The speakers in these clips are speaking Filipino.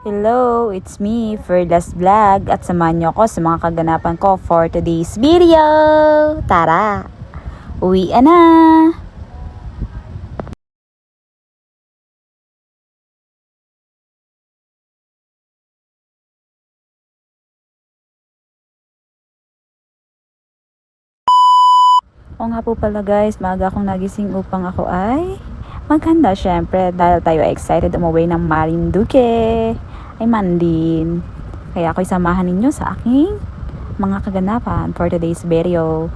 Hello, it's me, Ferdas Vlog, at samahan niyo ako sa mga kaganapan ko for today's video. Tara, uwi na! O nga po pala guys, maaga akong nagising upang ako ay maghanda syempre dahil tayo ay excited umuwi ng Marinduque. Ay man din. Kaya ako'y samahan ninyo sa aking mga kaganapan for today's video.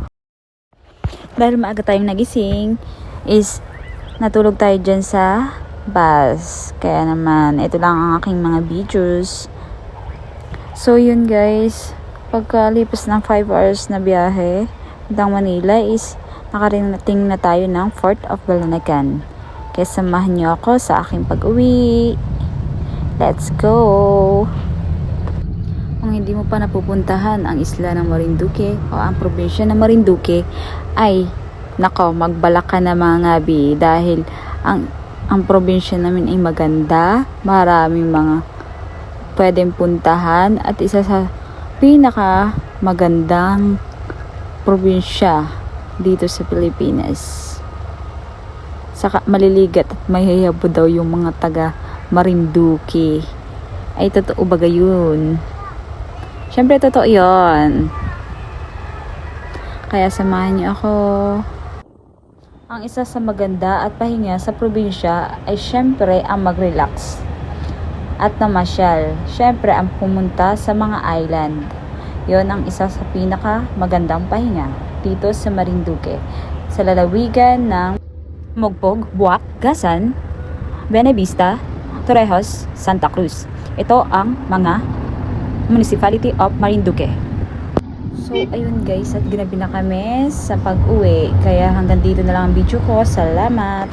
Dahil maaga tayong nagising is natulog tayo dyan sa bus. Kaya naman ito lang ang aking mga videos. So yun guys, pagkalipas ng 5 hours na biyahe ng Manila is nakarating na tayo ng Fort of Balanacan. Kaya samahan niyo ako sa aking pag-uwi. Let's go! Kung hindi mo pa napupuntahan ang isla ng Marinduque o ang probinsya ng Marinduque, ay nako, magbalak ka na mga ngabi dahil ang probinsya namin ay maganda, maraming mga pwedeng puntahan at isa sa pinaka magandang probinsya dito sa Pilipinas. Saka maliligat at mahihiyabo daw yung mga taga Marinduque. Ay totoo ba yun? Syempre totoo yun. Kaya samahan niyo ako. Ang isa sa maganda at pahinga sa probinsya ay syempre ang mag-relax at namasyal. Syempre ang pumunta sa mga island. Yon ang isa sa pinaka magandang pahinga dito sa Marinduque. Sa lalawigan ng Mogpog, Buak, Gasan, Benavista, Torrejos, Santa Cruz. Ito ang mga municipality of Marinduque. So ayun guys, at ginabi na kami sa pag-uwi. Kaya hanggang dito na lang ang video ko. Salamat!